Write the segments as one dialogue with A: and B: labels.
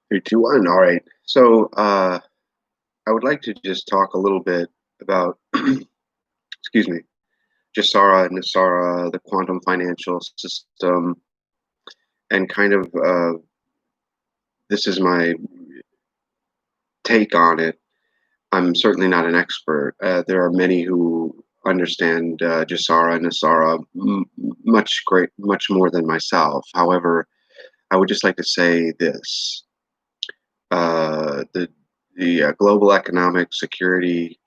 A: Three, two, one. All right. So I would like to just talk a little bit about, excuse me, Jasara and Nasara, the quantum financial system, and kind of this is my take on it. I'm certainly not an expert. There are many who understand Jasara and Nasara much more than myself. However, I would just like to say this: the Global Economic Security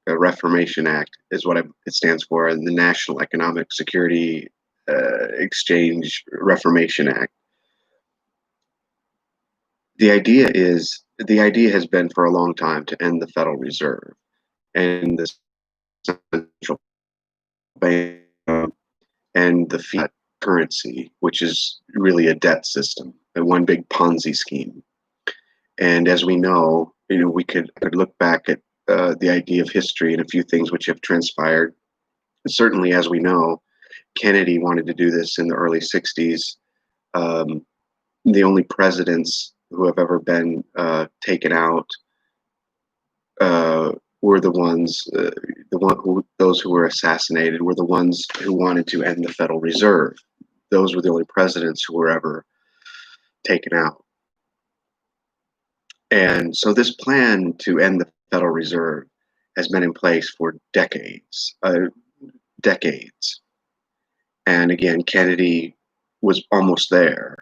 A: Reformation Act is what it stands for, and the National Economic Security Exchange Reformation Act. The idea has been for a long time to end the Federal Reserve and the central bank and the fiat currency, which is really a debt system, and one big Ponzi scheme. And as we know, we could look back at the idea of history and a few things which have transpired. Certainly, as we know, Kennedy wanted to do this in the early 60s. The only presidents who have ever been taken out were those who were assassinated were the ones who wanted to end the Federal Reserve. Those were the only presidents who were ever taken out. And so this plan to end the Federal Reserve has been in place for decades. And again, Kennedy was almost there.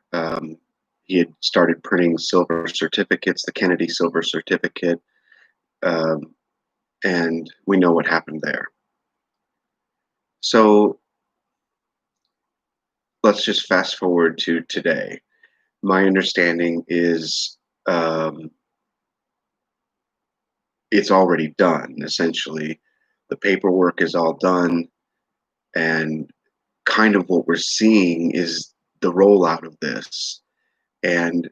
A: He had started printing silver certificates, the Kennedy Silver Certificate, and we know what happened there. So let's just fast forward to today. My understanding is it's already done, essentially. The paperwork is all done, and kind of what we're seeing is the rollout of this. And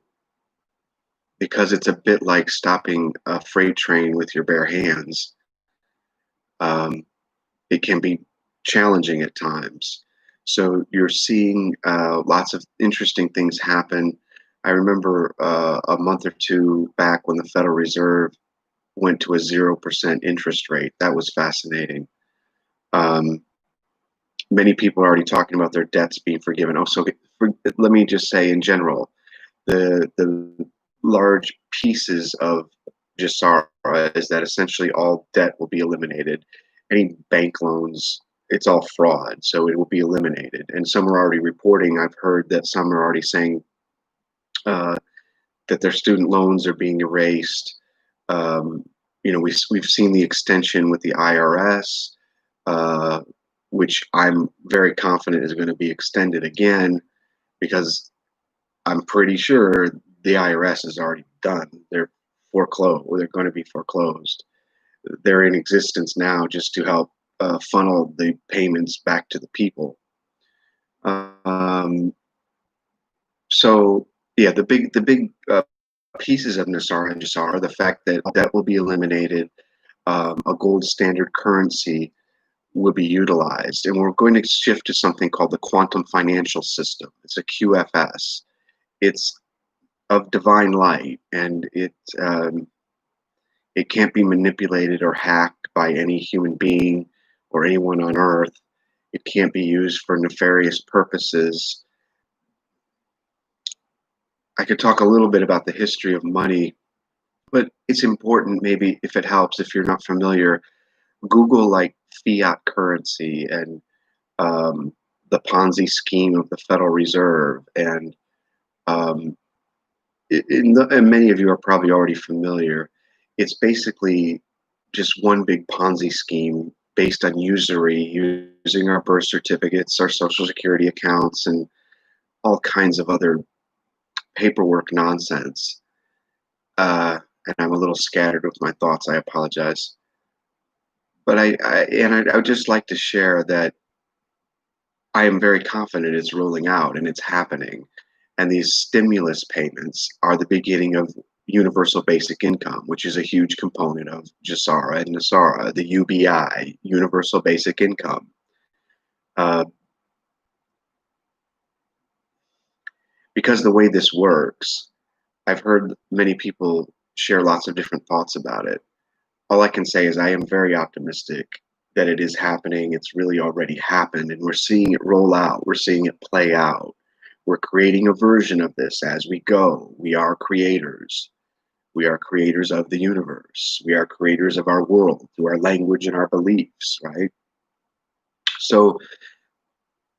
A: because it's a bit like stopping a freight train with your bare hands, it can be challenging at times. So you're seeing lots of interesting things happen. I remember a month or two back when the Federal Reserve went to a 0% interest rate. That was fascinating. Many people are already talking about their debts being forgiven. Also, let me just say in general, the large pieces of Jasara is that essentially all debt will be eliminated. Any bank loans, it's all fraud, so it will be eliminated. And some are already reporting. I've heard that some are already saying that their student loans are being erased. We've seen the extension with the IRS, which I'm very confident is going to be extended again, because I'm pretty sure the IRS is already done. They're foreclosed, or they're going to be foreclosed. They're in existence now just to help funnel the payments back to the people. So yeah, the big pieces of Nasara and Jasara are the fact that debt will be eliminated, a gold standard currency will be utilized, and we're going to shift to something called the quantum financial system. It's a QFS. It's of divine light, and it can't be manipulated or hacked by any human being or anyone on Earth. It can't be used for nefarious purposes. I could talk a little bit about the history of money, but it's important, maybe if it helps, if you're not familiar, Google like fiat currency and the Ponzi scheme of the Federal Reserve, and and many of you are probably already familiar. It's basically just one big Ponzi scheme based on usury, using our birth certificates, our social security accounts, and all kinds of other paperwork nonsense. And I'm a little scattered with my thoughts. I apologize. But I would just like to share that I am very confident it's rolling out and it's happening. And these stimulus payments are the beginning of universal basic income, which is a huge component of Jasara and Nasara, the UBI, universal basic income. Because the way this works, I've heard many people share lots of different thoughts about it. All I can say is I am very optimistic that it is happening. It's really already happened, and we're seeing it roll out. We're seeing it play out. We're creating a version of this as we go. We are creators. We are creators of the universe. We are creators of our world through our language and our beliefs, right? So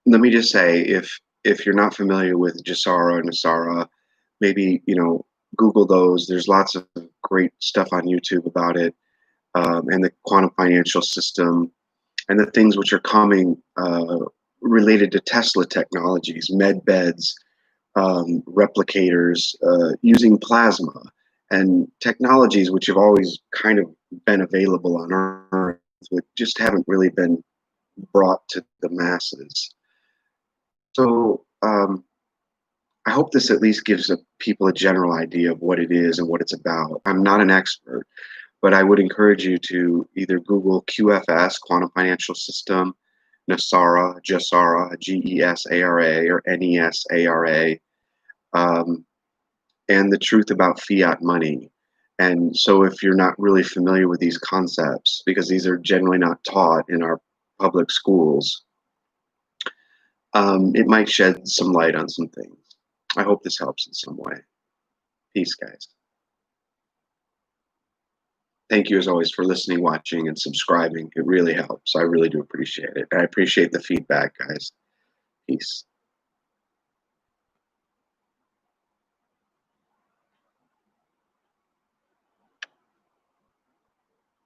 A: let me just say, if you're not familiar with Jasara and Nasara, maybe Google those. There's lots of great stuff on YouTube about it, and the quantum financial system, and the things which are coming related to Tesla technologies, med beds, replicators, using plasma, and technologies which have always kind of been available on Earth, but just haven't really been brought to the masses. So I hope this at least gives people a general idea of what it is and what it's about. I'm not an expert, but I would encourage you to either Google QFS, Quantum Financial System, NESARA, GESARA, GESARA, or NESARA, and the truth about fiat money. And so if you're not really familiar with these concepts, because these are generally not taught in our public schools, it might shed some light on some things. I hope this helps in some way. Peace, guys. Thank you, as always, for listening, watching, and subscribing. It really helps. I really do appreciate it. I appreciate the feedback, guys. Peace.